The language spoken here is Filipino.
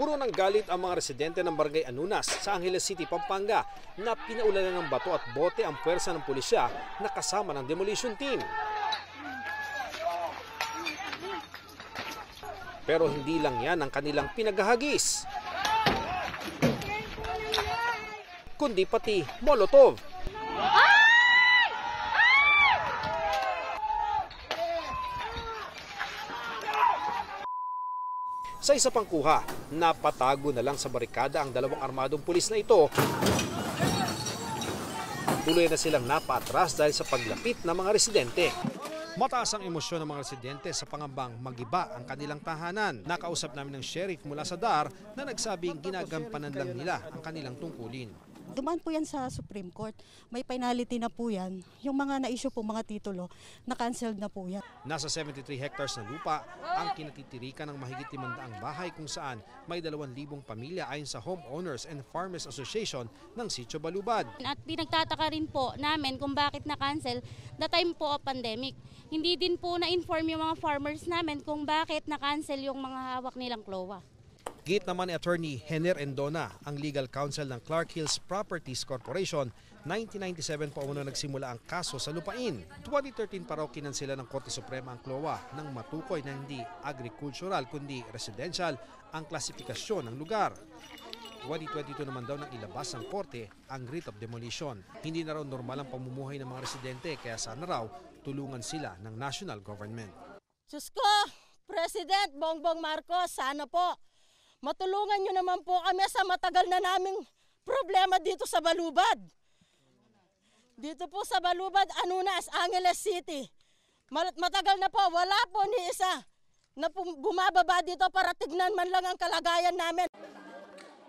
Puno ng galit ang mga residente ng Barangay Anunas sa Angeles City, Pampanga na pinaulanan ng bato at bote ang puwersa ng pulisya na kasama ng demolition team. Pero hindi lang yan ang kanilang pinaghahagis, kundi pati Molotov. Sa isa pang kuha, napatago na lang sa barikada ang dalawang armadong pulis na ito. Tuloy na silang napaatras dahil sa paglapit ng mga residente. Mataas ang emosyon ng mga residente sa pangambang magiba ang kanilang tahanan. Nakausap namin ng sheriff mula sa DAR na nagsabing ginagampanan lang nila ang kanilang tungkulin. Dumaan po yan sa Supreme Court. May penalty na po yan. Yung mga na-issue po mga titulo, na-cancelled na po yan. Nasa 73 hectares na lupa ang kinatitirikan ng mahigit 500 bahay kung saan may 2,000 pamilya ayon sa Homeowners and Farmers Association ng Sitio Balubad. At pinagtataka rin po namin kung bakit na-cancel the time po of pandemic. Hindi din po na-inform yung mga farmers namin kung bakit na-cancel yung mga hawak nilang klowa. Git naman ni Attorney Henner Endona, ang legal counsel ng Clark Hills Properties Corporation, 1997 pa umano nagsimula ang kaso sa lupain. 2013 pa raw kinansela ng Korte Suprema ang klowa nang matukoy na hindi agricultural kundi residential ang klasifikasyon ng lugar. 2022 naman daw nang ilabas ng korte ang writ of demolition. Hindi na raw normal ang pamumuhay ng mga residente kaya sana raw tulungan sila ng national government. Diyos ko, President Bongbong Marcos, sana po matulungan nyo naman po kami sa matagal na naming problema dito sa Balubad. Dito po sa Balubad, Anunas, Angeles City. Matagal na po, wala po ni isa na bumababa dito para tignan man lang ang kalagayan namin.